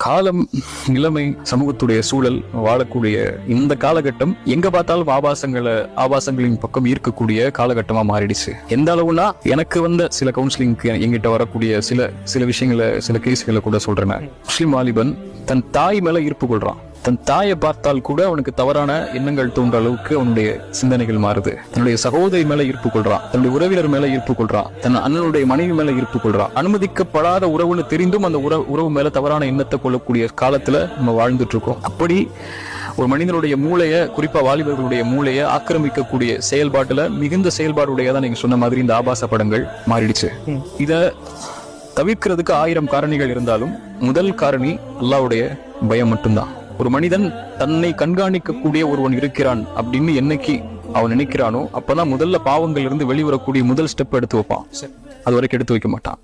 காலம், நிலைமை, சமூகத்துடைய சூழல், வாழக்கூடிய இந்த காலகட்டம் எங்க பார்த்தாலும் ஆபாசங்களின் பக்கம் ஈர்க்கக்கூடிய காலகட்டமா மாறிடுச்சு. எந்த அளவுனா, எனக்கு வந்த சில கவுன்சிலிங்க்கு எங்கிட்ட வரக்கூடிய சில விஷயங்களை, சில கேஸ்களை கூட சொல்றேன். முஸ்லிம் வாலிபன் தன் தாய் மேல ஈர்ப்பு கொள்றான். தன் தாயை பார்த்தால் கூட அவனுக்கு தவறான எண்ணங்கள் தோன்ற அளவுக்கு அவனுடைய சிந்தனைகள் மாறுது. தன்னுடைய சகோதரி மேல ஈர்ப்பு கொள்றான், தன்னுடைய உறவினர் மேல ஈர்ப்பு கொள்றான், தன் அண்ணனுடைய மனைவி மேல ஈர்ப்பு கொள்றான். அனுமதிக்கப்படாத உறவுன்னு தெரிந்தும் அந்த உறவு மேல தவறான எண்ணத்தை கொள்ளக்கூடிய காலத்துல நம்ம வாழ்ந்துட்டு இருக்கோம். அப்படி ஒரு மனிதனுடைய மூளைய, குறிப்பா வாலிபர்களுடைய மூளைய ஆக்கிரமிக்கக்கூடிய செயல்பாட்டுல மிகுந்த செயல்பாடுடையதான் நீங்க சொன்ன மாதிரி இந்த ஆபாச படங்கள் மாறிடுச்சு. இத தவிர்க்கிறதுக்கு 1000 காரணிகள் இருந்தாலும் முதல் காரணி அல்லாஹ்வுடைய பயம் மட்டும்தான். ஒரு மனிதன் தன்னை கண்காணிக்கக்கூடிய ஒருவன் இருக்கிறான் அப்படின்னு என்னைக்கு அவன் நினைக்கிறானோ அப்பதான் முதல்ல பாவங்கள் இருந்து வெளிவரக்கூடிய முதல் ஸ்டெப் எடுத்து வைப்பான். அது வரைக்கும் எடுத்து வைக்க மாட்டான்.